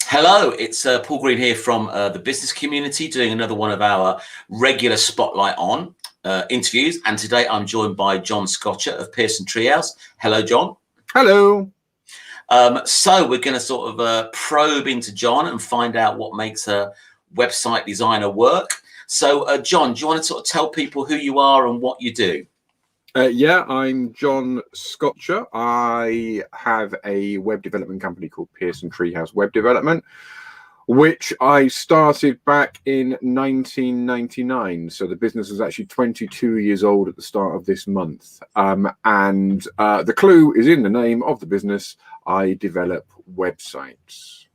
Hello, it's Paul Green here from the business community, doing another one of our regular Spotlight on interviews. And today I'm joined by John Scotcher of Pearson Treehouse. Hello, John. Hello. So we're going to sort of probe into John and find out what makes a website designer work. So, John, do you want to sort of tell people who you are and what you do? Yeah, I'm John Scotcher. I have a web development company called Pearson Treehouse Web Development, which I started back in 1999. So the business was actually 22 years old at the start of this month. And the clue is in the name of the business. I develop websites.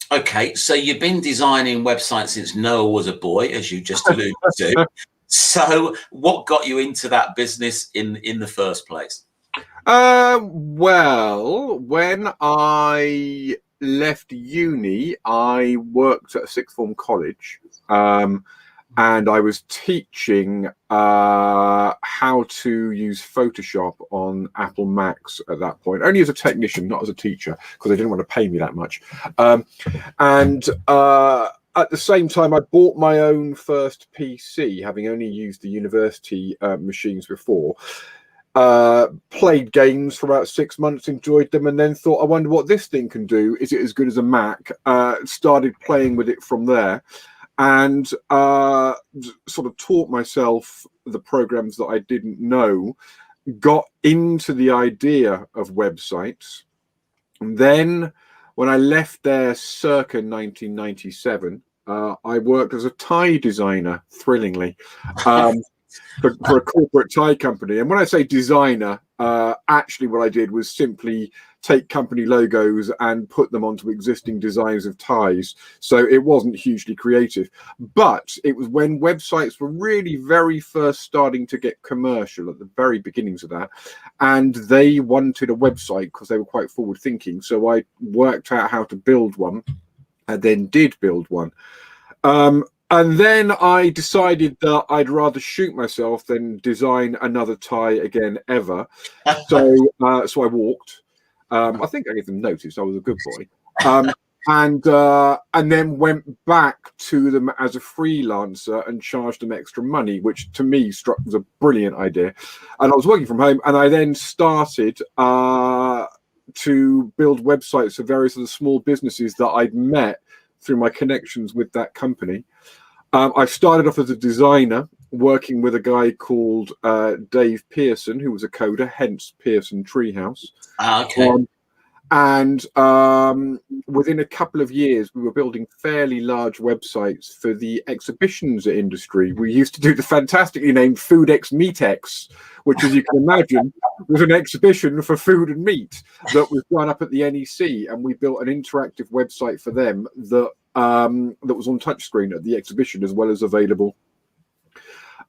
Okay, so you've been designing websites since Noah was a boy, as you just alluded to. So what got you into that business in the first place? Well, when I left uni, I worked at a sixth form college, and I was teaching how to use Photoshop on Apple Macs at that point, only as a technician, not as a teacher, because they didn't want to pay me that much. At the same time, I bought my own first PC, having only used the university machines before. Played games for about 6 months, enjoyed them, and then thought, I wonder what this thing can do. Is it as good as a Mac? Started playing with it from there, and sort of taught myself the programs that I didn't know, got into the idea of websites. And then when I left there circa 1997, I worked as a tie designer, thrillingly, for a corporate tie company. And when I say designer, actually what I did was simply take company logos and put them onto existing designs of ties. So it wasn't hugely creative. But it was when websites were really very first starting to get commercial, at the very beginnings of that. And they wanted a website because they were quite forward thinking. So I worked out how to build one and then did build one. And then I decided that I'd rather shoot myself than design another tie again ever. So I walked. I think I gave them notice. I was a good boy. And then went back to them as a freelancer and charged them extra money, which to me struck as a brilliant idea. And I was working from home, and I then started to build websites for various of the small businesses that I'd met through my connections with that company. I started off as a designer, working with a guy called Dave Pearson, who was a coder, hence Pearson Treehouse. Okay. And within a couple of years, we were building fairly large websites for the exhibitions industry. We used to do the fantastically named FoodX MeatX, which, as you can imagine, was an exhibition for food and meat that was done up at the NEC. And we built an interactive website for them that was on touchscreen at the exhibition, as well as available,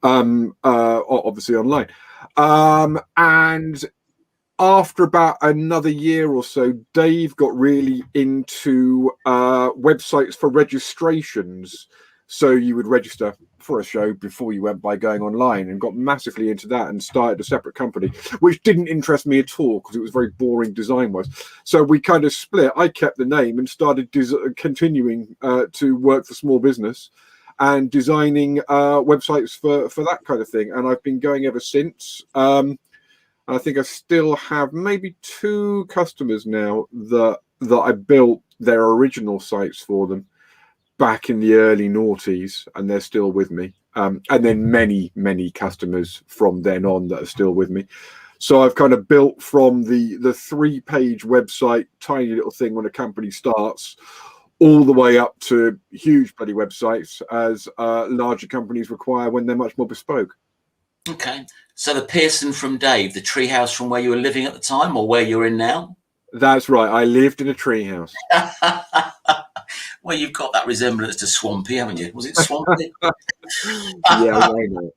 obviously online. And after about another year or so, Dave got really into websites for registrations. So you would register for a show before you went by going online, and got massively into that and started a separate company, which didn't interest me at all because it was very boring design-wise. So we kind of split. I kept the name and started continuing to work for small business and designing websites for that kind of thing. And I've been going ever since. I think I still have maybe 2 customers now that I built their original sites for them back in the early noughties, and they're still with me. And then many customers from then on that are still with me. So I've kind of built from the 3-page website, tiny little thing when a company starts, all the way up to huge bloody websites as larger companies require when they're much more bespoke. Okay, so the Pearson from Dave, the treehouse from where you were living at the time, or where you're in now? That's right. I lived in a treehouse. Well, you've got that resemblance to Swampy, haven't you? Was it Swampy? Yeah, I know.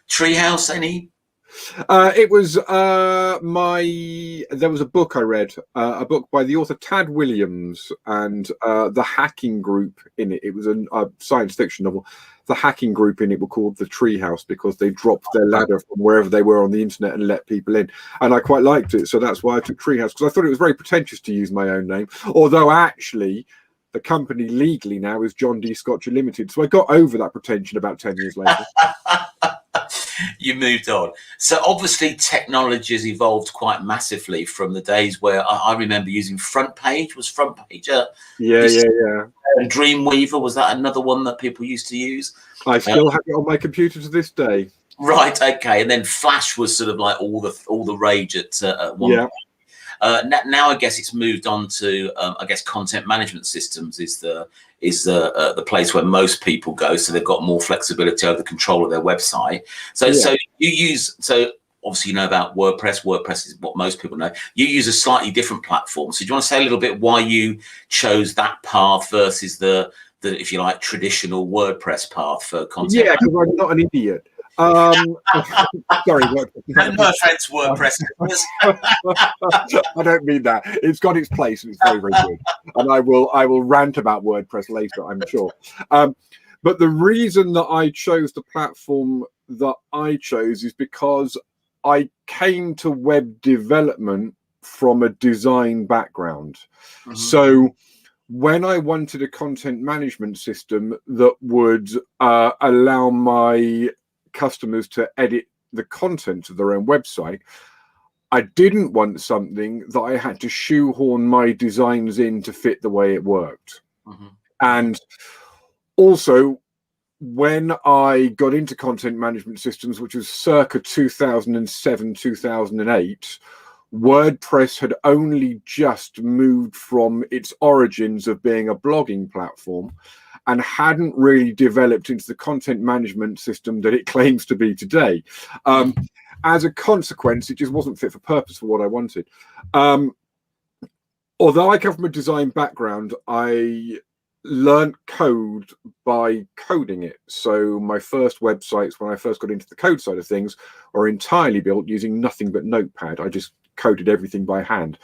Treehouse, any? It was there was a book I read, a book by the author Tad Williams, and the hacking group in it. It was a science fiction novel. The hacking group in it were called the Treehouse because they dropped their ladder from wherever they were on the internet and let people in. And I quite liked it, so that's why I took Treehouse, because I thought it was very pretentious to use my own name. Although actually, The company legally now is John D. Scotcher Limited. So I got over that pretension about 10 years later. You moved on. So obviously technology has evolved quite massively from the days where I remember using Front Page. Was Front Page Yeah. and Dreamweaver, was that another one that people used to use? I still have it on my computer to this day. Right, okay. And then Flash was sort of like all the rage at one point. Now I guess it's moved on to I guess content management systems is the place where most people go, so they've got more flexibility over the control of their website. So obviously you know about WordPress. WordPress is what most people know. You use a slightly different platform. So do you want to say a little bit why you chose that path versus the if you like traditional WordPress path for content? Yeah, because I'm not an idiot. Sorry, no offense, WordPress. I don't mean that. It's got its place and it's very, very good. And I will rant about WordPress later, I'm sure. But the reason that I chose the platform that I chose is because I came to web development from a design background. Mm-hmm. So when I wanted a content management system that would allow my customers to edit the content of their own website, I didn't want something that I had to shoehorn my designs in to fit the way it worked. Mm-hmm. And also, when I got into content management systems, which was circa 2007, 2008, WordPress had only just moved from its origins of being a blogging platform and hadn't really developed into the content management system that it claims to be today. As a consequence, it just wasn't fit for purpose for what I wanted. Although I come from a design background, I learned code by coding it. So my first websites, when I first got into the code side of things, are entirely built using nothing but Notepad. I just coded everything by hand,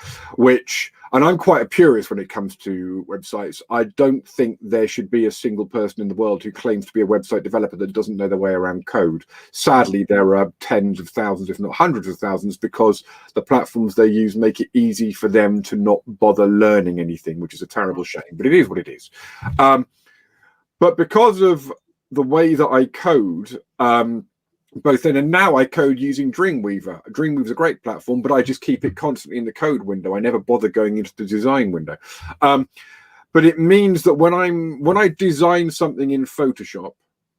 and I'm quite a purist when it comes to websites. I don't think there should be a single person in the world who claims to be a website developer that doesn't know their way around code. Sadly, there are tens of thousands, if not hundreds of thousands, because the platforms they use make it easy for them to not bother learning anything, which is a terrible shame, but it is what it is. But because of the way that I code, both then and now, I code using Dreamweaver. Dreamweaver's a great platform, but I just keep it constantly in the code window. I never bother going into the design window. But it means that when I design something in Photoshop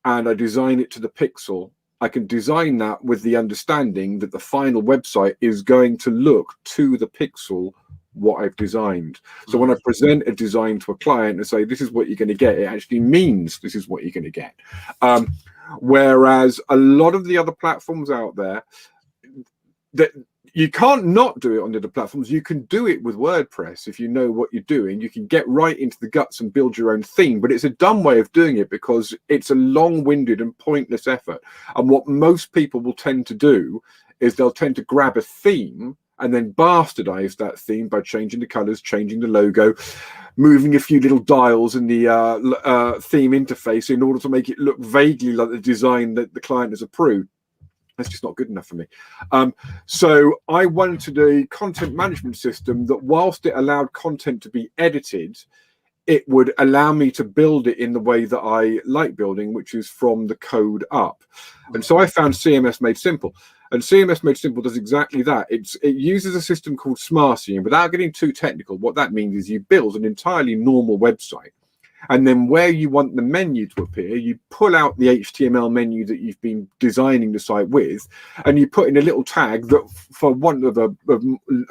and I design it to the pixel, I can design that with the understanding that the final website is going to look to the pixel what I've designed. So when I present a design to a client and say, this is what you're going to get, it actually means this is what you're going to get. Whereas a lot of the other platforms out there, that you can't not do it on the other platforms. You can do it with WordPress if you know what you're doing. You can get right into the guts and build your own theme, but it's a dumb way of doing it because it's a long-winded and pointless effort. And what most people will tend to do is they'll tend to grab a theme and then bastardize that theme by changing the colors, changing the logo, moving a few little dials in the theme interface in order to make it look vaguely like the design that the client has approved. That's just not good enough for me. So I wanted a content management system that, whilst it allowed content to be edited, it would allow me to build it in the way that I like building, which is from the code up. And so I found CMS Made Simple. And CMS Made Simple does exactly that. It uses a system called Smarty, and without getting too technical, what that means is you build an entirely normal website. And then where you want the menu to appear, you pull out the HTML menu that you've been designing the site with, and you put in a little tag that, for want of a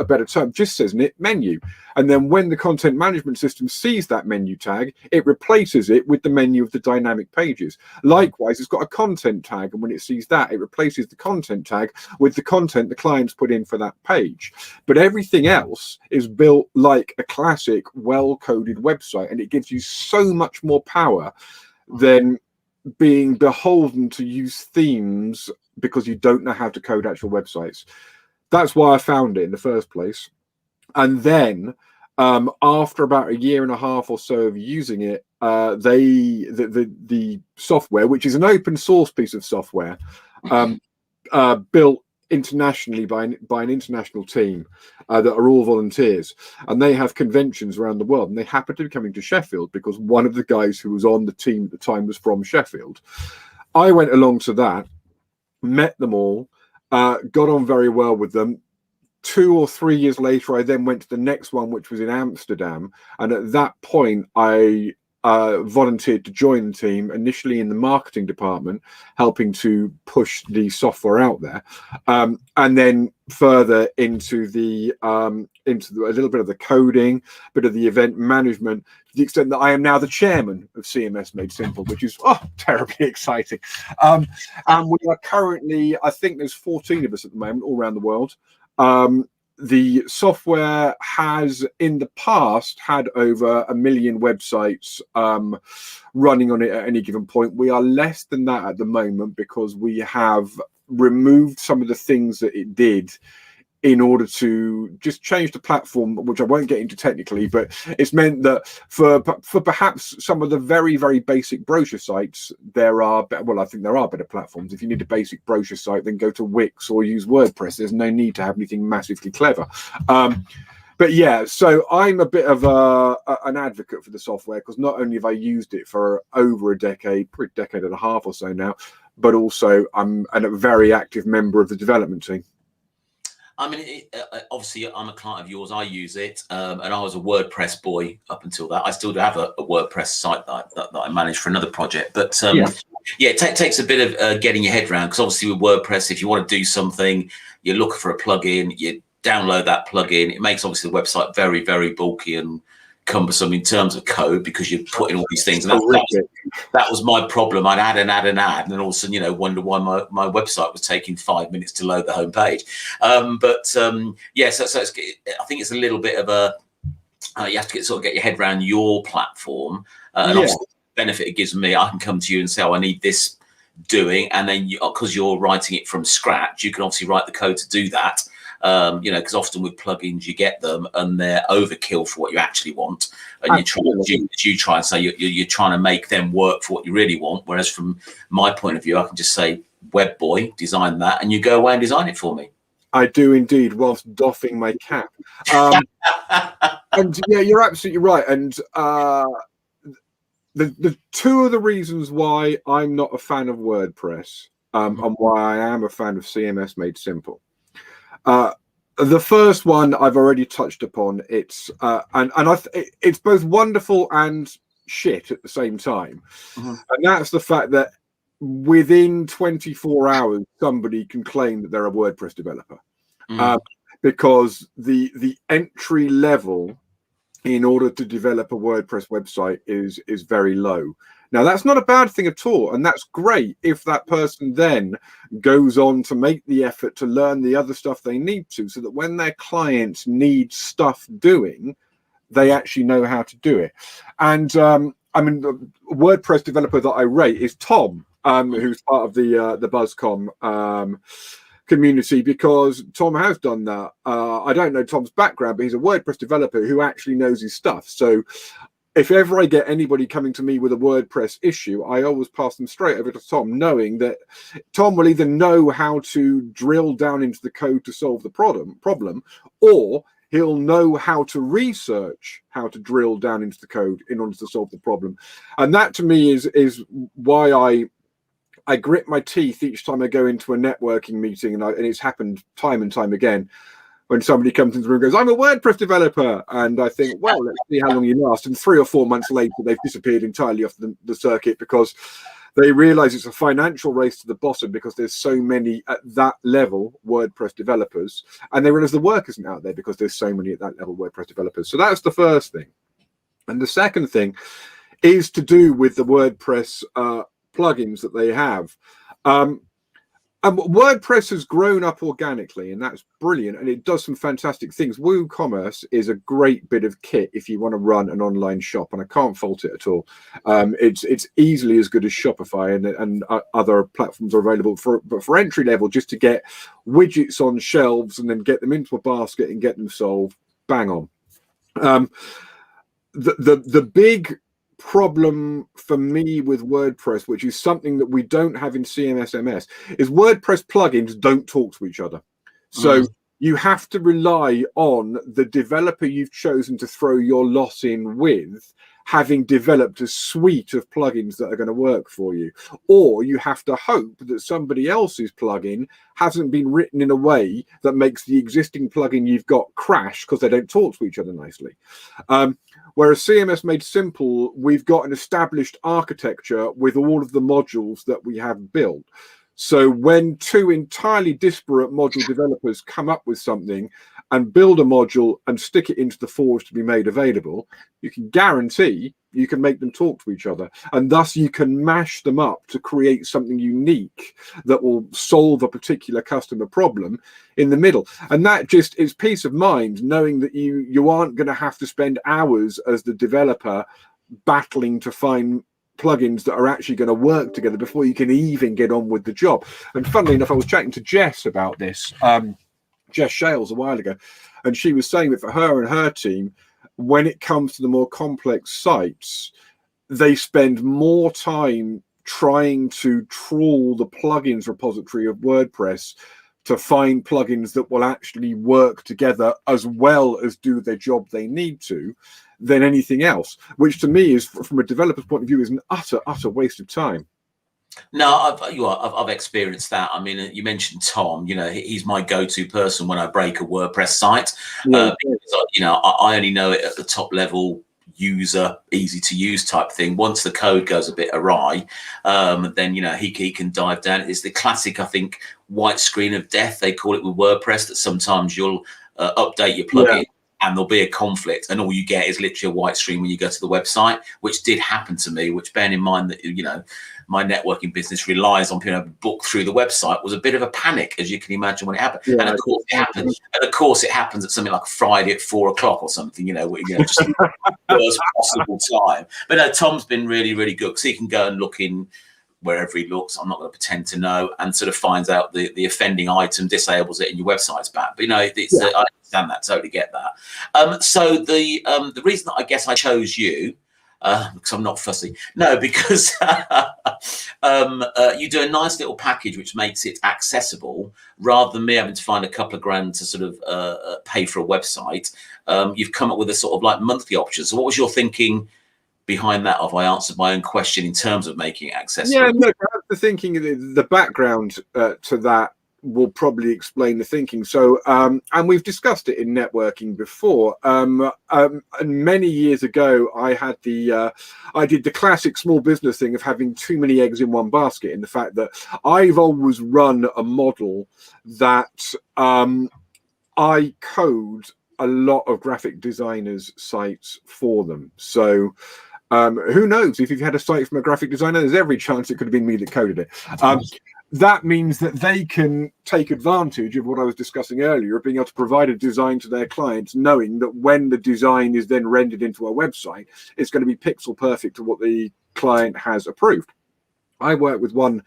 better term, just says in it menu. And then when the content management system sees that menu tag, it replaces it with the menu of the dynamic pages. Likewise, it's got a content tag, and when it sees that, it replaces the content tag with the content the client's put in for that page. But everything else is built like a classic, well-coded website, and it gives you so much more power than being beholden to use themes because you don't know how to code actual websites. That's why I found it in the first place. And then after about a year and a half or so of using it, the software, which is an open source piece of software, built internationally by an international team that are all volunteers, and they have conventions around the world, and they happen to be coming to Sheffield because one of the guys who was on the team at the time was from Sheffield. I went along to that, met them all, got on very well with them. 2 or 3 years later, I then went to the next one, which was in Amsterdam, and at that point I volunteered to join the team, initially in the marketing department, helping to push the software out there, and then further into a little bit of the coding, bit of the event management, to the extent that I am now the chairman of CMS Made Simple, which is terribly exciting. And we are currently, I think there's 14 of us at the moment all around the world. The software has in the past had over 1 million websites running on it at any given point. We are less than that at the moment because we have removed some of the things that it did in order to just change the platform, which I won't get into technically, but it's meant that for perhaps some of the very, very basic brochure sites, I think there are better platforms. If you need a basic brochure site, then go to Wix or use WordPress. There's no need to have anything massively clever. But yeah, so I'm a bit of an advocate for the software, because not only have I used it for over a decade, probably a decade and a half or so now, but also I'm a very active member of the development team. I mean, obviously, I'm a client of yours. I use it, and I was a WordPress boy up until that. I still do have a WordPress site that I manage for another project. But it takes a bit of getting your head around, because obviously with WordPress, if you want to do something, you're looking for a plugin, you download that plugin. It makes obviously the website very, very bulky and cumbersome in terms of code, because you're putting all these things. And that was my problem. I'd add and then all of a sudden, wonder why my website was taking 5 minutes to load the homepage. So I think it's a little bit of a you have to get your head around your platform, and also the benefit it gives me. I can come to you and say, I need this doing, and then because you're writing it from scratch, you can obviously write the code to do that. Because often with plugins you get them and they're overkill for what you actually want, and you try and say you're trying to make them work for what you really want. Whereas from my point of view, I can just say, web boy, design that, and you go away and design it for me. I do indeed, whilst doffing my cap. And yeah, you're absolutely right. And the two of the reasons why I'm not a fan of WordPress and why I am a fan of CMS Made Simple. The first one I've already touched upon. It's it's both wonderful and shit at the same time, and that's the fact that within 24 hours somebody can claim that they're a WordPress developer, because the entry level in order to develop a WordPress website is very low. Now, that's not a bad thing at all, and that's great if that person then goes on to make the effort to learn the other stuff they need to, so that when their clients need stuff doing, they actually know how to do it. And the WordPress developer that I rate is Tom, who's part of the BuzzCom community, because Tom has done that. I don't know Tom's background, but he's a WordPress developer who actually knows his stuff. So if ever I get anybody coming to me with a WordPress issue, I always pass them straight over to Tom, knowing that Tom will either know how to drill down into the code to solve the problem, or he'll know how to research how to drill down into the code in order to solve the problem. And that to me is why I grit my teeth each time I go into a networking meeting, and it's happened time and time again, when somebody comes into the room and goes, I'm a WordPress developer. And I think, well, let's see how long you last. And 3 or 4 months later, they've disappeared entirely off the circuit, because they realize it's a financial race to the bottom, because there's so many at that level WordPress developers. And they realize the work isn't out there because there's so many at that level WordPress developers. So that's the first thing. And the second thing is to do with the WordPress plugins that they have. And WordPress has grown up organically, and that's brilliant, and it does some fantastic things. WooCommerce is a great bit of kit if you want to run an online shop, and I can't fault it at all. It's easily as good as Shopify, and other platforms are available but for entry level, just to get widgets on shelves and then get them into a basket and get them sold. Bang on. The big problem for me with WordPress, which is something that we don't have in CMSMS, is WordPress plugins don't talk to each other. So you have to rely on the developer you've chosen to throw your lot in with having developed a suite of plugins that are going to work for you, or you have to hope that somebody else's plugin hasn't been written in a way that makes the existing plugin you've got crash because they don't talk to each other nicely. Whereas CMS Made Simple, we've got an established architecture with all of the modules that we have built. So when two entirely disparate module developers come up with something and build a module and stick it into the forge to be made available, you can guarantee you can make them talk to each other. And thus you can mash them up to create something unique that will solve a particular customer problem in the middle. And that just is peace of mind, knowing that you aren't going to have to spend hours as the developer battling to find plugins that are actually going to work together before you can even get on with the job. And funnily enough, I was chatting to Jess about this, Jess Shales, a while ago, and she was saying that for her and her team, when it comes to the more complex sites, they spend more time trying to trawl the plugins repository of WordPress to find plugins that will actually work together as well as do their job they need to, than anything else, which to me is, from a developer's point of view, is an utter waste of time. No, I've experienced that. I mean, you mentioned Tom. You know, he's my go-to person when I break a WordPress site. Because, you know, I only know it at the top level, user, easy to use type thing. Once the code goes a bit awry, then, you know, he can dive down. It's the classic, I think, white screen of death, they call it with WordPress, that sometimes you'll update your plugin. And there'll be a conflict, and all you get is literally a white screen when you go to the website, which did happen to me. Which, bearing in mind that, you know, my networking business relies on being able to book through the website, was a bit of a panic, as you can imagine, when it happened. Yeah, and of course it happens. And of course it happens at something like Friday at 4 o'clock or something. You know, just the worst possible time. But no, Tom's been really good, because he can go and look in wherever he looks. I'm not going to pretend to know, and sort of finds out the offending item, disables it, and your website's back. But, you know, it's I understand that, totally get that. So the reason that I guess I chose you, because I'm not fussy, no, because you do a nice little package which makes it accessible, rather than me having to find a couple of grand to sort of pay for a website. You've come up with a sort of like monthly option. So what was your thinking behind that? Have I answered my own question in terms of making it accessible? Yeah, look, the thinking, the background to that will probably explain the thinking. So, and we've discussed it in networking before. And many years ago, I did the classic small business thing of having too many eggs in one basket, in the fact that I've always run a model that I code a lot of graphic designers' sites for them. So, who knows, if you've had a site from a graphic designer, there's every chance it could have been me that coded it. That means that they can take advantage of what I was discussing earlier, of being able to provide a design to their clients, knowing that when the design is then rendered into a website, it's going to be pixel perfect to what the client has approved. I work with one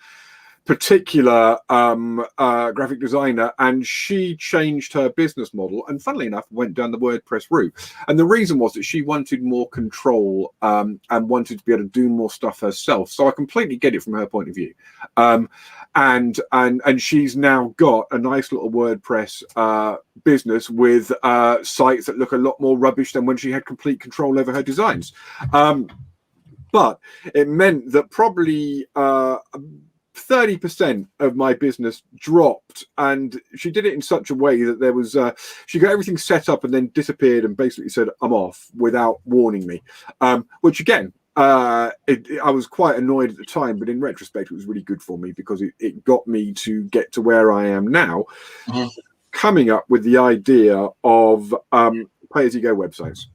particular graphic designer, and she changed her business model, and funnily enough went down the WordPress route. And the reason was that she wanted more control and wanted to be able to do more stuff herself. So I completely get it from her point of view. And she's now got a nice little WordPress business with sites that look a lot more rubbish than when she had complete control over her designs. But it meant that probably 30% of my business dropped, and she did it in such a way that there was she got everything set up and then disappeared and basically said, I'm off, without warning me, which again, I was quite annoyed at the time, but in retrospect it was really good for me, because it got me to get to where I am now, coming up with the idea of pay-as-you-go websites.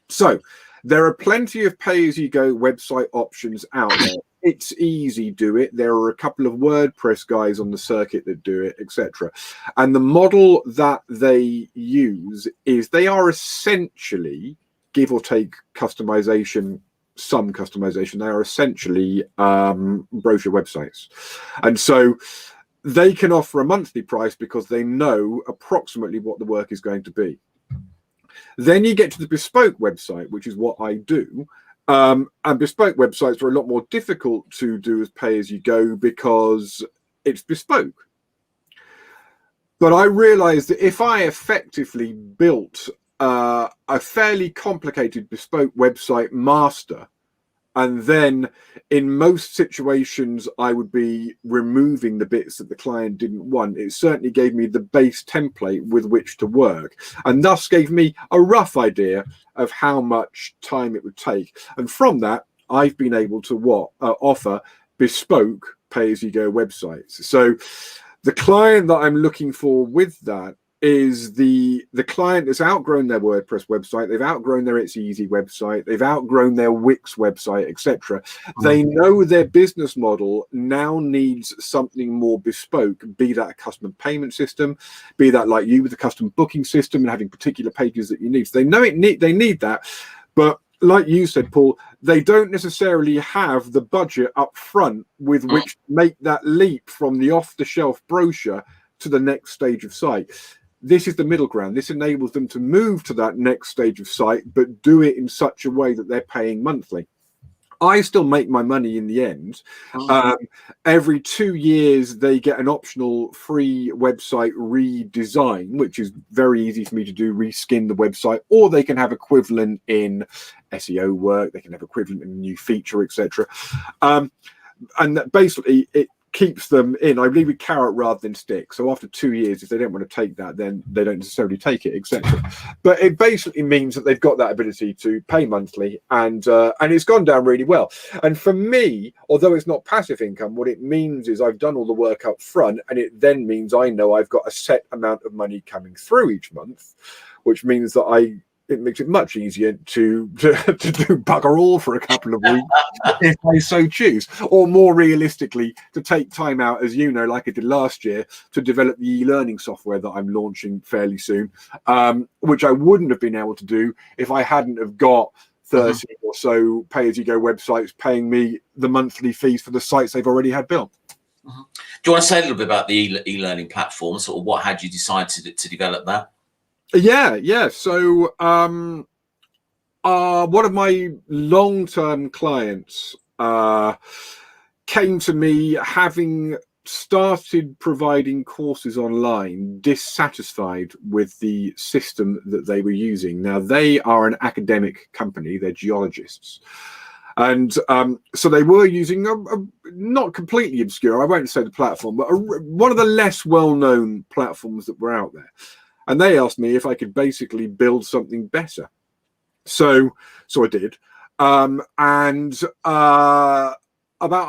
So there are plenty of pay-as-you-go website options out there. It's easy, do it. There are a couple of WordPress guys on the circuit that do it, etc. And the model that they use is, they are essentially, give or take customization, some customization, they are essentially brochure websites. And so they can offer a monthly price because they know approximately what the work is going to be. Then you get to the bespoke website, which is what I do. And bespoke websites are a lot more difficult to do as pay-as-you-go because it's bespoke. But I realized that if I effectively built a fairly complicated bespoke website master, and then in most situations I would be removing the bits that the client didn't want, it certainly gave me the base template with which to work, and thus gave me a rough idea of how much time it would take. And from that, I've been able to offer bespoke pay-as-you-go websites. So the client that I'm looking for with that is the client that's outgrown their WordPress website, they've outgrown their It's Easy website, they've outgrown their Wix website, etc. They know their business model now needs something more bespoke, be that a custom payment system, be that like you with a custom booking system and having particular pages that you need. So they know they need that, but like you said, Paul, they don't necessarily have the budget up front with which to make that leap from the off-the-shelf brochure to the next stage of site. This is the middle ground. This enables them to move to that next stage of site, but do it in such a way that they're paying monthly. I still make my money in the end. Every 2 years, they get an optional free website redesign, which is very easy for me to do, reskin the website, or they can have equivalent in SEO work, they can have equivalent in a new feature, etc. And that basically, it keeps them in. I leave a carrot rather than stick. So after 2 years, if they don't want to take that, then they don't necessarily take it, etc. But it basically means that they've got that ability to pay monthly, and it's gone down really well. And for me, although it's not passive income, what it means is I've done all the work up front, and it then means I know I've got a set amount of money coming through each month, which means that it makes it much easier to do bugger all for a couple of weeks if I so choose, or more realistically, to take time out, as you know, like I did last year, to develop the e-learning software that I'm launching fairly soon, which I wouldn't have been able to do if I hadn't have got 30 or so pay-as-you-go websites paying me the monthly fees for the sites they've already had built. Do you want to say a little bit about the e-learning platform? Sort of what had you decided to develop that? Yeah. So one of my long-term clients came to me having started providing courses online, dissatisfied with the system that they were using. Now, they are an academic company, they're geologists. And so they were using a not completely obscure, I won't say the platform, but one of the less well-known platforms that were out there. And they asked me if I could basically build something better. So I did. About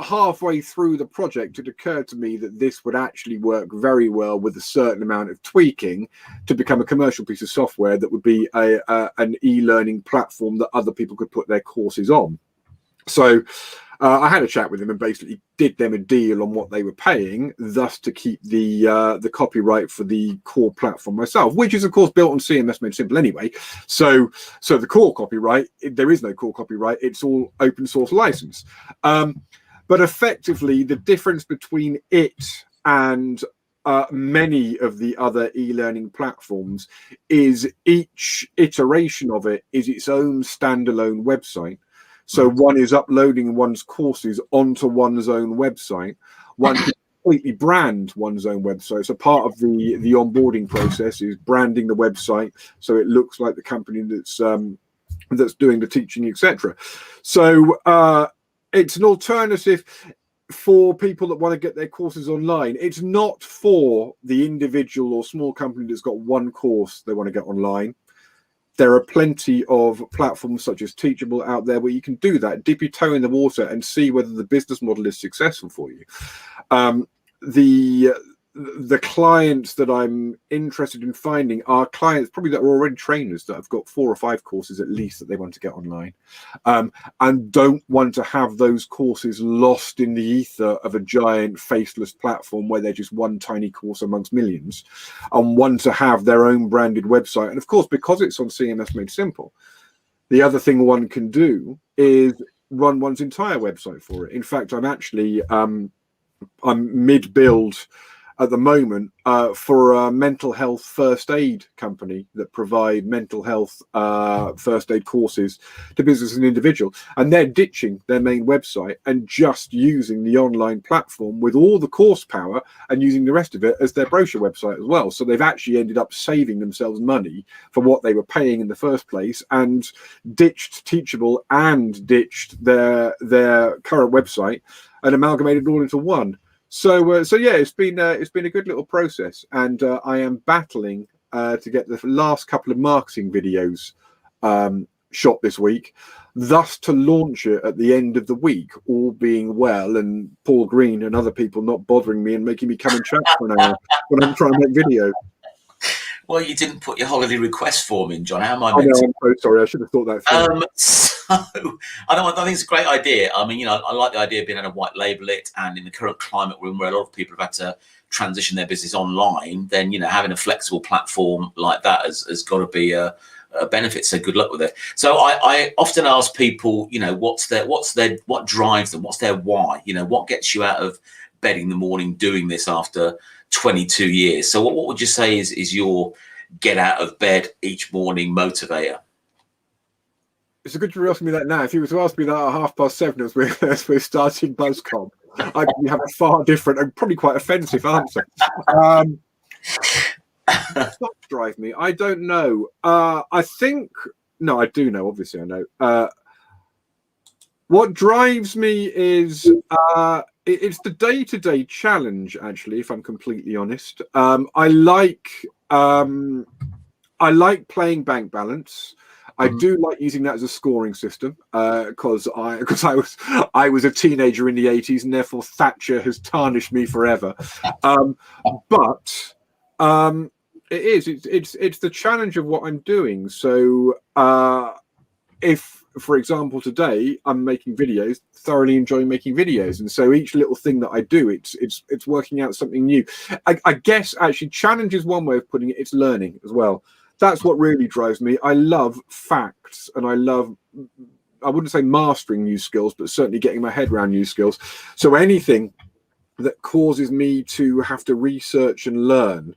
halfway through the project, it occurred to me that this would actually work very well with a certain amount of tweaking to become a commercial piece of software that would be an e-learning platform that other people could put their courses on. So I had a chat with them and basically did them a deal on what they were paying, thus to keep the copyright for the core platform myself, which is of course built on CMS Made Simple anyway. So the core copyright, there is no core copyright; it's all open source license. But effectively, the difference between it and many of the other e-learning platforms is each iteration of it is its own standalone website. So one is uploading one's courses onto one's own website. One can completely brand one's own website. So part of the onboarding process is branding the website so it looks like the company that's doing the teaching, etc. So it's an alternative for people that want to get their courses online. It's not for the individual or small company that's got one course they want to get online. There are plenty of platforms such as Teachable out there where you can do that, dip your toe in the water and see whether the business model is successful for you. The clients that I'm interested in finding are clients probably that are already trainers that have got 4 or 5 courses at least that they want to get online, and don't want to have those courses lost in the ether of a giant faceless platform where they're just one tiny course amongst millions, and want to have their own branded website. And of course, because it's on CMS Made Simple, the other thing one can do is run one's entire website for it. In fact, I'm actually I'm mid-build at the moment for a mental health first aid company that provide mental health first aid courses to business and individual, and they're ditching their main website and just using the online platform with all the course power and using the rest of it as their brochure website as well. So they've actually ended up saving themselves money for what they were paying in the first place, and ditched Teachable and ditched their current website and amalgamated it all into one. So yeah, it's been a good little process, and I am battling to get the last couple of marketing videos shot this week, thus to launch it at the end of the week, all being well, and Paul Green and other people not bothering me and making me come and chat for an hour when I'm trying to make video. Well, you didn't put your holiday request form in, John. How am I meant to? I'm so sorry. I should have thought that through. So I think it's a great idea. I mean, I like the idea of being able to white label it, and in the current climate room where a lot of people have had to transition their business online, then having a flexible platform like that has got to be a benefit. So good luck with it. So I often ask people, what drives them, what's their why, what gets you out of bed in the morning doing this after 22 years. So what would you say is your get out of bed each morning motivator? It's a good you're asking me that now. If you were to ask me that at 7:30 as we're starting BuzzCon, I'd have a far different and probably quite offensive answer. What drives me? I don't know. I do know. Obviously, I know. What drives me is it's the day-to-day challenge. Actually, if I'm completely honest, I like playing bank balance. I do like using that as a scoring system because I was a teenager in the 80s, and therefore Thatcher has tarnished me forever. But it's the challenge of what I'm doing. So if, for example, today I'm making videos, thoroughly enjoying making videos, and so each little thing that I do, it's working out something new. I guess actually challenge is one way of putting it. It's learning as well. That's what really drives me. I love facts, and I wouldn't say mastering new skills, but certainly getting my head around new skills. So anything that causes me to have to research and learn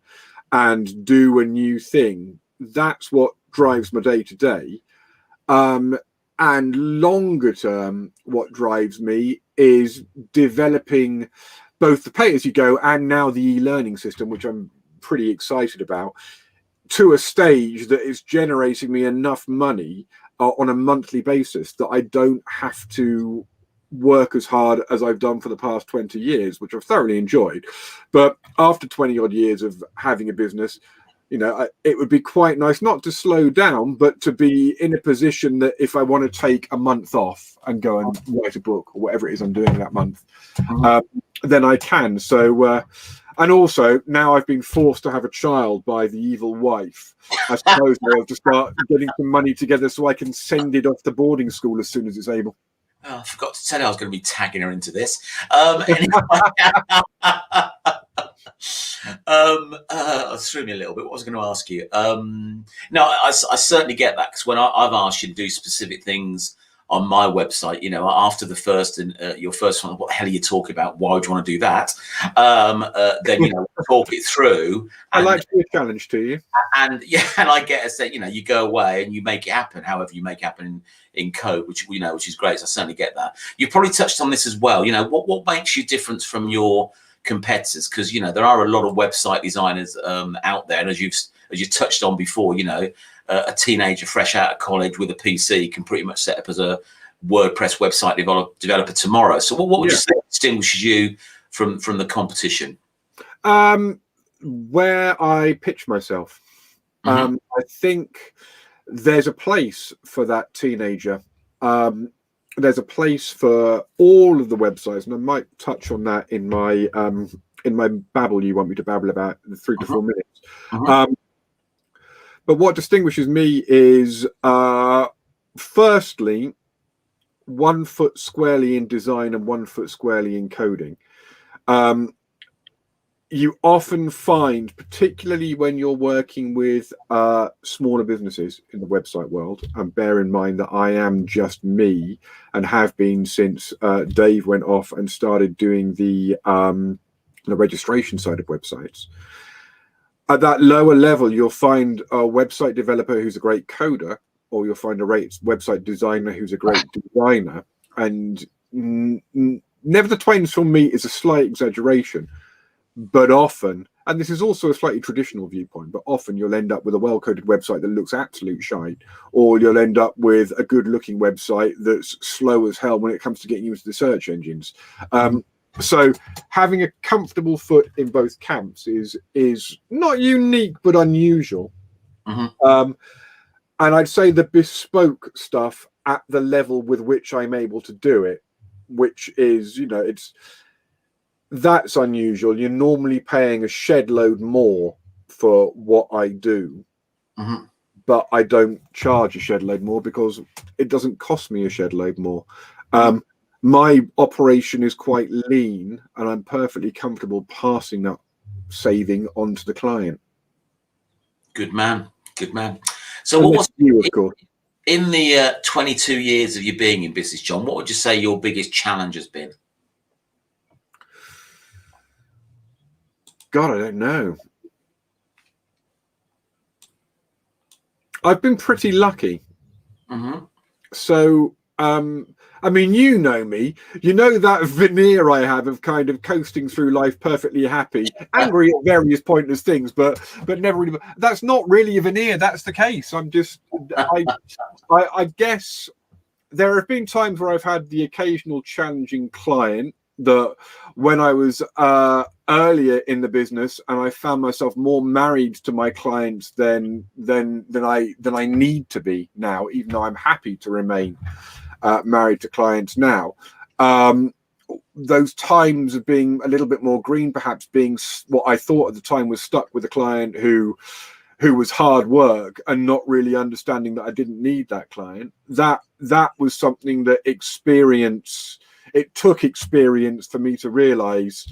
and do a new thing, that's what drives my day to day. And longer term, what drives me is developing both the pay as you go and now the e-learning system, which I'm pretty excited about, to a stage that is generating me enough money on a monthly basis that I don't have to work as hard as I've done for the past 20 years, which I've thoroughly enjoyed. But after 20 odd years of having a business, it would be quite nice not to slow down, but to be in a position that if I want to take a month off and go and write a book or whatever it is I'm doing that month, then I can. So and also now I've been forced to have a child by the evil wife. I suppose I'll have to start getting some money together so I can send it off to boarding school as soon as it's able. Oh, I forgot to tell you I was going to be tagging her into this. Threw me a little bit. What was I going to ask you? No, I certainly get that, because when I've asked you to do specific things on my website, after the first and your first one, what the hell are you talking about? Why would you want to do that? Then talk it through. I like to be a challenge to you, and I get a set. You go away and you make it happen. However, you make it happen in code, which which is great. So I certainly get that. You probably touched on this as well. What makes you different from your competitors, because there are a lot of website designers out there, and as you touched on before, a teenager fresh out of college with a PC can pretty much set up as a WordPress website developer tomorrow. So what would you say distinguishes you from the competition? Where I pitch myself. I think there's a place for that teenager. There's a place for all of the websites, and I might touch on that in my babble you want me to babble about in 3 to 4 minutes. But what distinguishes me is, firstly, 1 foot squarely in design and 1 foot squarely in coding. You often find, particularly when you're working with smaller businesses in the website world, and bear in mind that I am just me and have been since Dave went off and started doing the the registration side of websites. At that lower level, you'll find a website developer who's a great coder, or you'll find a website designer who's a great designer. And never the twain shall meet is a slight exaggeration, but often, and this is also a slightly traditional viewpoint, but often you'll end up with a well-coded website that looks absolute shite, or you'll end up with a good-looking website that's slow as hell when it comes to getting you into the search engines. So having a comfortable foot in both camps is not unique but unusual. And I'd say the bespoke stuff at the level with which I'm able to do it, which is, that's unusual. You're normally paying a shed load more for what I do, but I don't charge a shed load more because it doesn't cost me a shed load more. My operation is quite lean, and I'm perfectly comfortable passing that saving on to the client. Good man. So what was you, of course, in the 22 years of you being in business, John? What would you say your biggest challenge has been? God, I don't know. I've been pretty lucky. So, I mean, you know me. You know that veneer I have of kind of coasting through life perfectly happy, angry at various pointless things, but never really. That's not really a veneer. That's the case. I'm just. I guess there have been times where I've had the occasional challenging client that when I was earlier in the business, and I found myself more married to my clients than I need to be now, even though I'm happy to remain married to clients now. Those times of being a little bit more green, perhaps being what I thought at the time was stuck with a client who was hard work and not really understanding that I didn't need that client. That was something that it took experience for me to realize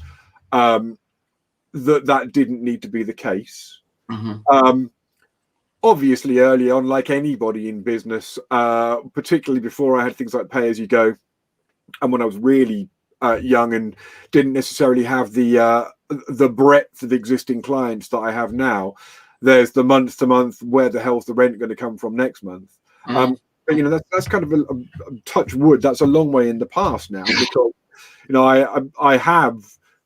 that didn't need to be the case. Obviously, early on, like anybody in business, particularly before I had things like pay as you go, and when I was really young and didn't necessarily have the breadth of existing clients that I have now, there's the month to month, where the hell's the rent going to come from next month? But, that's kind of a touch wood. That's a long way in the past now, because I have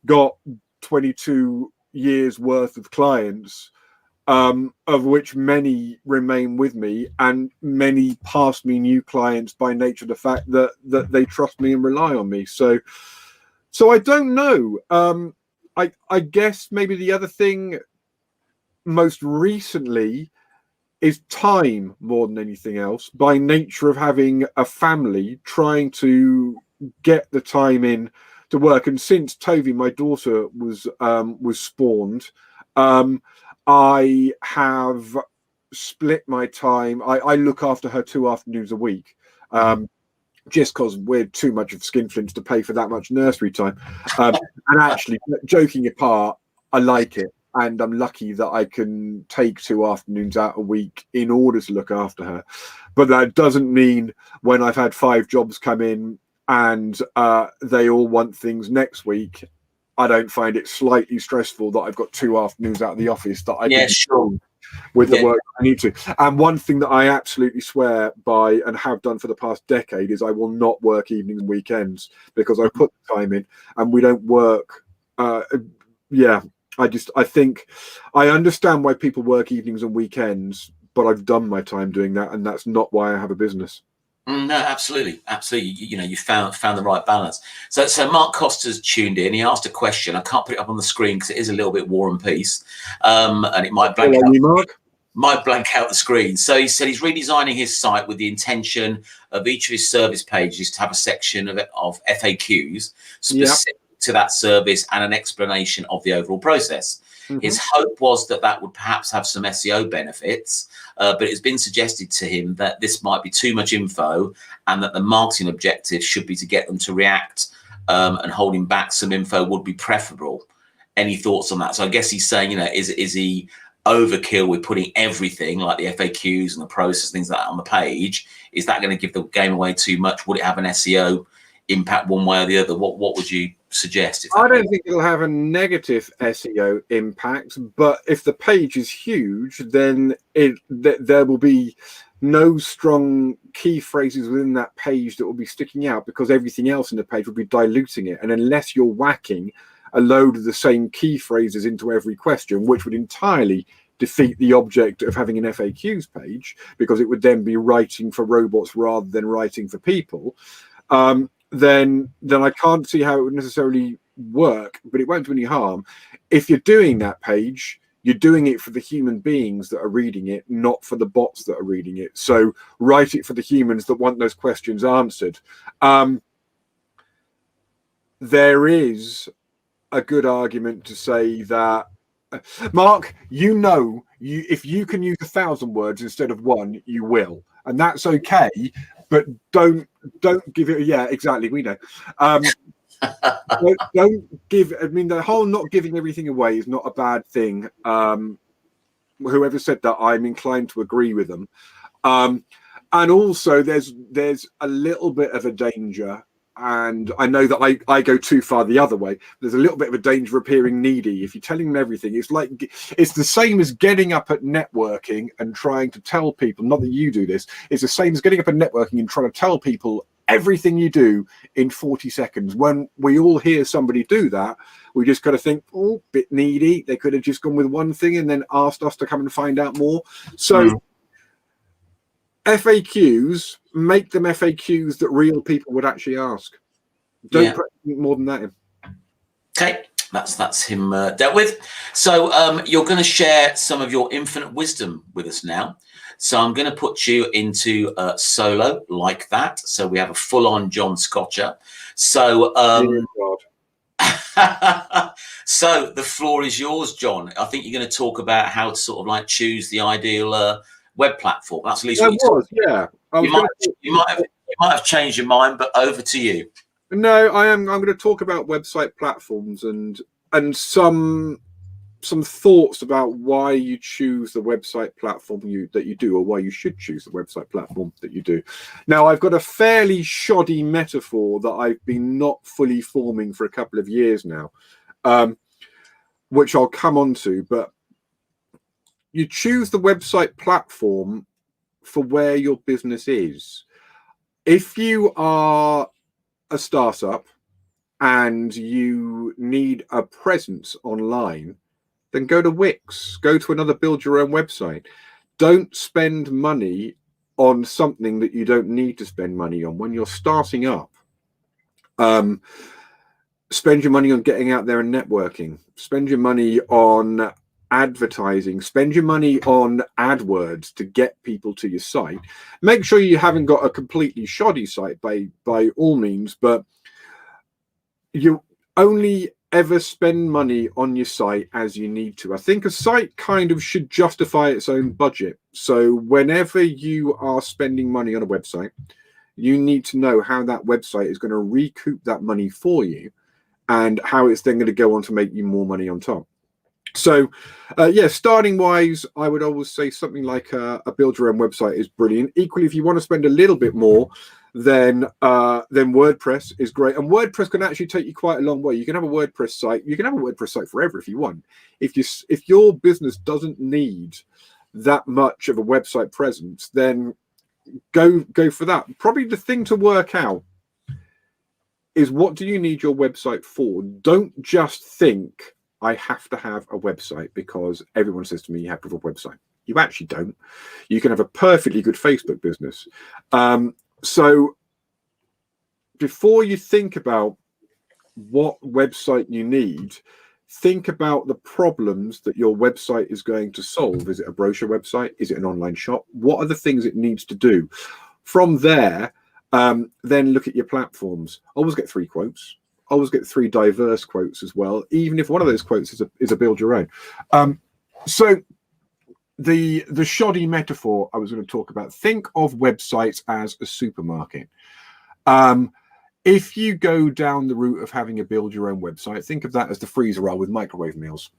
got 22 years worth of clients, of which many remain with me, and many pass me new clients by nature of the fact that they trust me and rely on me. So I don't know. I guess maybe the other thing most recently is time more than anything else, by nature of having a family, trying to get the time in to work. And since Tovi, my daughter, was spawned, I have split my time. I look after her 2 afternoons a week, just because we're too much of skinflints to pay for that much nursery time. And actually, joking apart, I like it. And I'm lucky that I can take 2 afternoons out a week in order to look after her. But that doesn't mean when I've had 5 jobs come in and they all want things next week, I don't find it slightly stressful that I've got 2 afternoons out of the office that I can do with the work I need to. And one thing that I absolutely swear by and have done for the past decade is I will not work evenings and weekends, because I put the time in and we don't work. I think I understand why people work evenings and weekends, but I've done my time doing that, and that's not why I have a business. No, absolutely. You found the right balance. So Mark Costa's tuned in. He asked a question. I can't put it up on the screen because it is a little bit War and Peace, and it might blank out the screen. So he said he's redesigning his site with the intention of each of his service pages to have a section of FAQs specific to that service and an explanation of the overall process. His hope was that would perhaps have some SEO benefits, but it's been suggested to him that this might be too much info, and that the marketing objective should be to get them to react, and holding back some info would be preferable. Any thoughts on that? So I guess he's saying, is he overkill with putting everything like the FAQs and the process, things like that on the page? Is that going to give the game away too much? Would it have an SEO impact one way or the other? What would you suggest? I don't think it'll have a negative SEO impact, but if the page is huge, then there will be no strong key phrases within that page that will be sticking out, because everything else in the page will be diluting it. And unless you're whacking a load of the same key phrases into every question, which would entirely defeat the object of having an FAQs page, because it would then be writing for robots rather than writing for people, then I can't see how it would necessarily work, but it won't do any harm. If you're doing that page, you're doing it for the human beings that are reading it, not for the bots that are reading it. So write it for the humans that want those questions answered. There is a good argument to say that, Mark, if you can use 1,000 words instead of one, you will, and that's okay. But don't give it. Yeah, exactly. We know. Don't give. I mean, the whole not giving everything away is not a bad thing. Whoever said that, I'm inclined to agree with them. And also, there's a little bit of a danger. And I know that I go too far the other way. There's a little bit of a danger of appearing needy. If you're telling them everything, it's the same as getting up at networking and trying to tell people, not that you do this, it's the same as getting up at networking and trying to tell people everything you do in 40 seconds. When we all hear somebody do that, we just kind of think, oh, bit needy. They could have just gone with one thing and then asked us to come and find out more. So FAQs, make them FAQs that real people would actually ask. Don't put more than that in. Okay, that's him dealt with. So you're going to share some of your infinite wisdom with us now. So I'm going to put you into solo like that. So we have a full-on John Scotcher. So so the floor is yours, John. I think you're going to talk about how to sort of like choose the ideal web platform. That's at least what you might have changed your mind, but over to you. No, I'm going to talk about website platforms and some thoughts about why you choose the website platform that you do, or why you should choose the website platform that you do. Now, I've got a fairly shoddy metaphor that I've been not fully forming for a couple of years now, which I'll come on to, but you choose the website platform for where your business is. If you are a startup and you need a presence online, then go to Wix, go to another build your own website. Don't spend money on something that you don't need to spend money on. When you're starting up, spend your money on getting out there and networking. Spend your money on advertising. Spend your money on AdWords to get people to your site. Make sure you haven't got a completely shoddy site by all means, but you only ever spend money on your site as you need to. I think a site kind of should justify its own budget. So whenever you are spending money on a website, you need to know how that website is going to recoup that money for you and how it's then going to go on to make you more money on top. So starting wise, I would always say something like a build your own website is brilliant. Equally, if you want to spend a little bit more, then WordPress is great, and WordPress can actually take you quite a long way. You can have a WordPress site. You can have a WordPress site forever if you want. If your business doesn't need that much of a website presence, then go for that. Probably the thing to work out is, what do you need your website for? Don't just think, I have to have a website because everyone says to me you have to have a website. You actually don't. You can have a perfectly good Facebook business. So before you think about what website you need, think about the problems that your website is going to solve. Is it a brochure website? Is it an online shop? What are the things it needs to do? From there, then look at your platforms. Always get 3 quotes. Always get 3 diverse quotes as well, even if one of those quotes is a build your own. So the shoddy metaphor I was going to talk about, think of websites as a supermarket. If you go down the route of having a build your own website, think of that as the freezer aisle with microwave meals.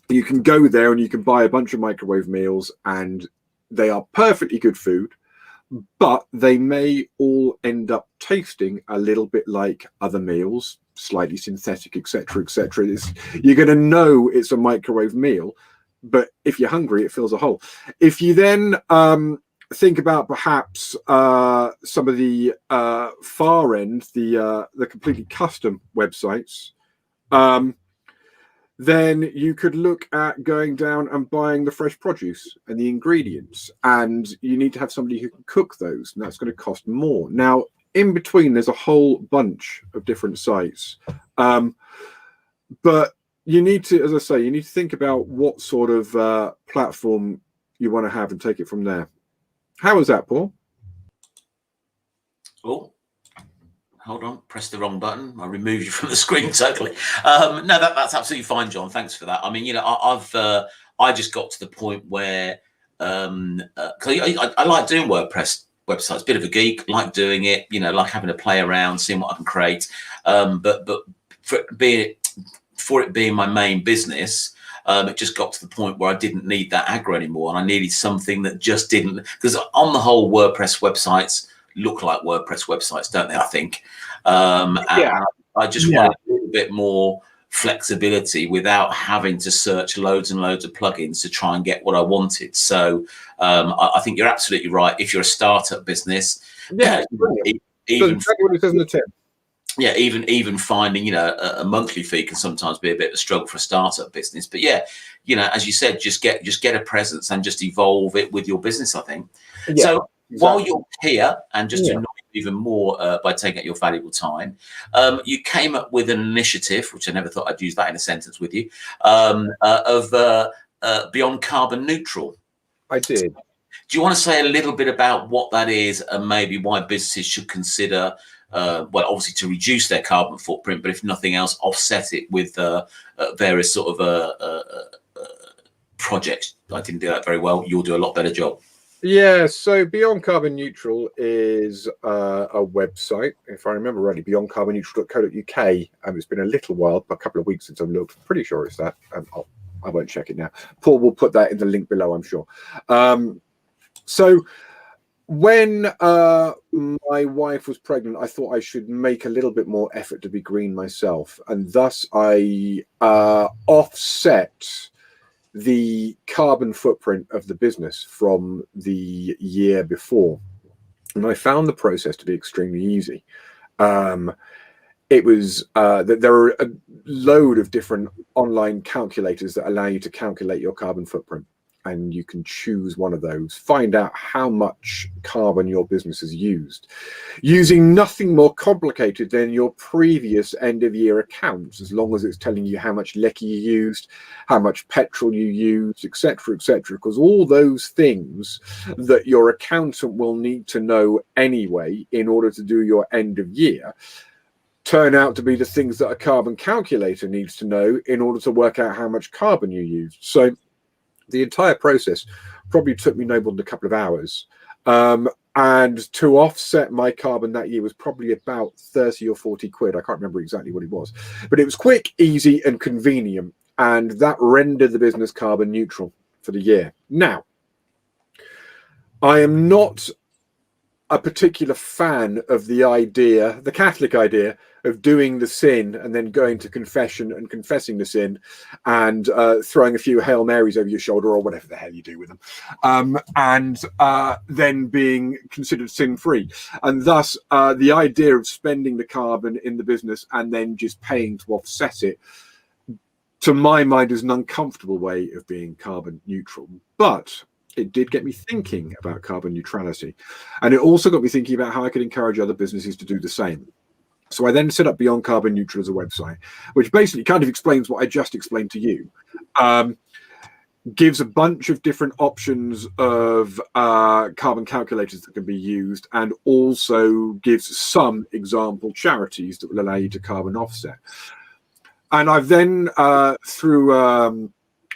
You can go there and you can buy a bunch of microwave meals, and they are perfectly good food, but they may all end up tasting a little bit like other meals, slightly synthetic, etc., etc. You're going to know it's a microwave meal, but if you're hungry, it fills a hole. If you then think about perhaps some of the far end, the completely custom websites, then you could look at going down and buying the fresh produce and the ingredients, and you need to have somebody who can cook those, and that's going to cost more. Now, in between, there's a whole bunch of different sites, but you need to, as I say, you need to think about what sort of platform you want to have and take it from there. How was that, Paul? Oh, hold on, press the wrong button. I removed you from the screen totally. No, that's absolutely fine, John. Thanks for that. I mean, you know, I just got to the point where I like doing WordPress websites. Bit of a geek, like doing it. You know, like having to play around, seeing what I can create. But for it being my main business, it just got to the point where I didn't need that aggro anymore, and I needed something that just didn't. Because on the whole, WordPress websites look like WordPress websites, don't they? I think. And I just wanted a little bit more flexibility without having to search loads and loads of plugins to try and get what I wanted. So I think you're absolutely right. If you're a startup business, even even finding, you know, a monthly fee can sometimes be a bit of a struggle for a startup business. But yeah, you know, as you said, just get a presence and just evolve it with your business, I think. Yeah, so exactly. While you're here, and just to annoy you even more by taking up your valuable time, you came up with an initiative, which I never thought I'd use that in a sentence with you, of Beyond Carbon Neutral. I did. Do you want to say a little bit about what that is, and maybe why businesses should consider, well, obviously to reduce their carbon footprint, but if nothing else, offset it with various sort of projects? I didn't do that very well. You'll do a lot better job. Yeah, so Beyond Carbon Neutral is a website, if I remember rightly, beyondcarbonneutral.co.uk. It's been a little while, a couple of weeks since I've looked. Pretty sure it's that. I won't check it now. Paul will put that in the link below, I'm sure. So when my wife was pregnant, I thought I should make a little bit more effort to be green myself, and thus I offset the carbon footprint of the business from the year before, and I found the process to be extremely easy. It was that there are a load of different online calculators that allow you to calculate your carbon footprint, and you can choose one of those, find out how much carbon your business has used, using nothing more complicated than your previous end of year accounts, as long as it's telling you how much lecky you used, how much petrol you used, etc., etc., because all those things that your accountant will need to know anyway in order to do your end of year turn out to be the things that a carbon calculator needs to know in order to work out how much carbon you used. So the entire process probably took me no more than a couple of hours. And to offset my carbon that year was probably about 30 or 40 quid. I can't remember exactly what it was, but it was quick, easy, and convenient. And that rendered the business carbon neutral for the year. Now, I am not a particular fan of the idea, the Catholic idea, of doing the sin and then going to confession and confessing the sin and throwing a few Hail Marys over your shoulder or whatever the hell you do with them, and then being considered sin-free. And thus, the idea of spending the carbon in the business and then just paying to offset it, to my mind, is an uncomfortable way of being carbon neutral. But it did get me thinking about carbon neutrality. And it also got me thinking about how I could encourage other businesses to do the same. So I then set up Beyond Carbon Neutral as a website, which basically kind of explains what I just explained to you. Gives a bunch of different options of carbon calculators that can be used, and also gives some example charities that will allow you to carbon offset. And I've then, through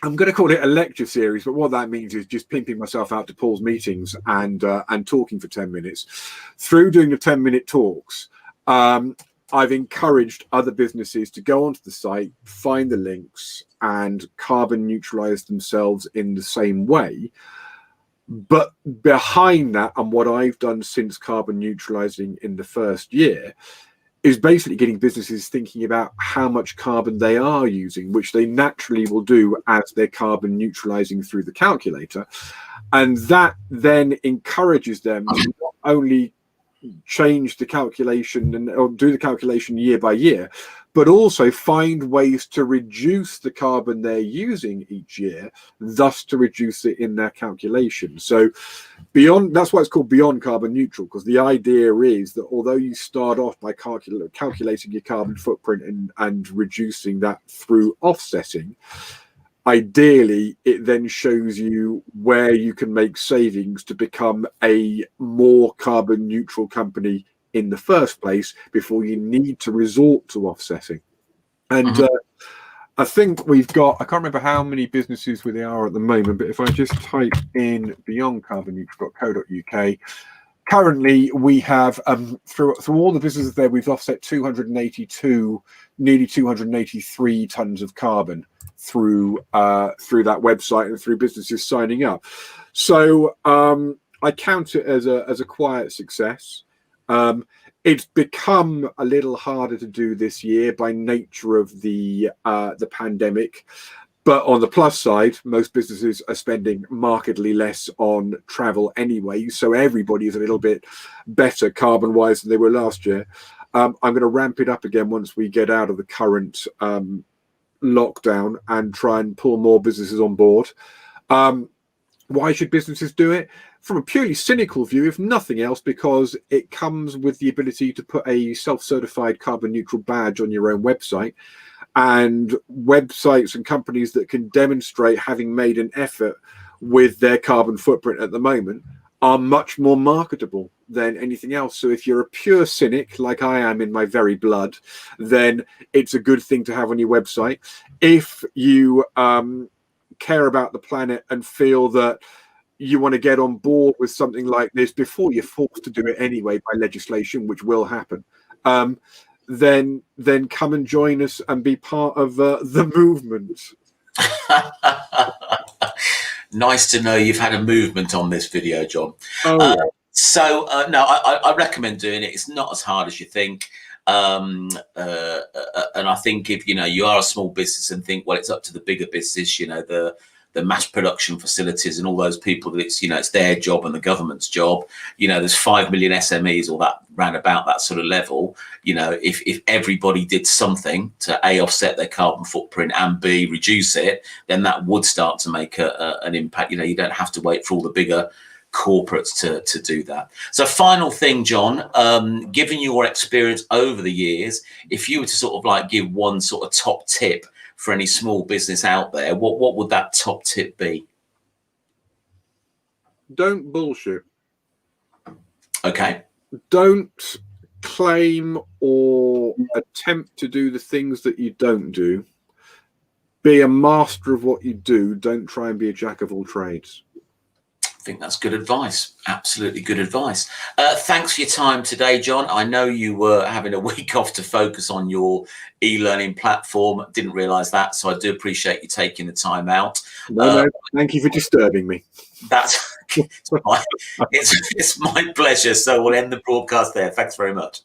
I'm going to call it a lecture series, but what that means is just pimping myself out to Paul's meetings and talking for 10 minutes. Through doing the 10-minute talks, I've encouraged other businesses to go onto the site, find the links, and carbon neutralize themselves in the same way But behind that, and what I've done since carbon neutralizing in the first year, is basically getting businesses thinking about how much carbon they are using, which they naturally will do as they're carbon neutralizing through the calculator. And that then encourages them to not only change the calculation or do the calculation year by year, but also find ways to reduce the carbon they're using each year, thus to reduce it in their calculation. So beyond, that's why it's called beyond carbon neutral, because the idea is that although you start off by calculating your carbon footprint and reducing that through offsetting, ideally it then shows you where you can make savings to become a more carbon neutral company in the first place before you need to resort to offsetting. And I think we've got, I can't remember how many businesses we are at the moment, but if I just type in beyondcarbonneutral.co.uk, currently we have through all the businesses there, we've offset 282, nearly 283 tons of carbon through that website and through businesses signing up. So I count it as a quiet success. It's become a little harder to do this year by nature of the pandemic. But on the plus side, most businesses are spending markedly less on travel anyway. So everybody is a little bit better carbon-wise than they were last year. I'm going to ramp it up again once we get out of the current lockdown and try and pull more businesses on board. Why should businesses do it? From a purely cynical view, if nothing else, because it comes with the ability to put a self-certified carbon neutral badge on your own website, and websites and companies that can demonstrate having made an effort with their carbon footprint at the moment are much more marketable than anything else. So if you're a pure cynic, like I am in my very blood, then it's a good thing to have on your website. If you care about the planet and feel that you want to get on board with something like this before you're forced to do it anyway by legislation, which will happen, then come and join us and be part of the movement. Nice to know you've had a movement on this video, John. Oh, no, I recommend doing it. It's not as hard as you think. And I think if you are a small business and think, well, it's up to the bigger business, the mass production facilities and all those people that it's their job and the government's job. There's 5 million SMEs or that round about that sort of level. If everybody did something to A, offset their carbon footprint, and B, reduce it, then that would start to make an impact. You don't have to wait for all the bigger corporates to do that. So final thing, John, given your experience over the years, if you were to sort of like give one sort of top tip for any small business out there, what would that top tip be? Don't bullshit. Okay. Don't claim or attempt to do the things that you don't do. Be a master of what you do. Don't try and be a jack of all trades. I think that's good advice. Absolutely good advice. Thanks for your time today, John. I know you were having a week off to focus on your e-learning platform. Didn't realize that, so I do appreciate you taking the time out. No, thank you for disturbing me. It's my pleasure. So we'll end the broadcast there. Thanks very much.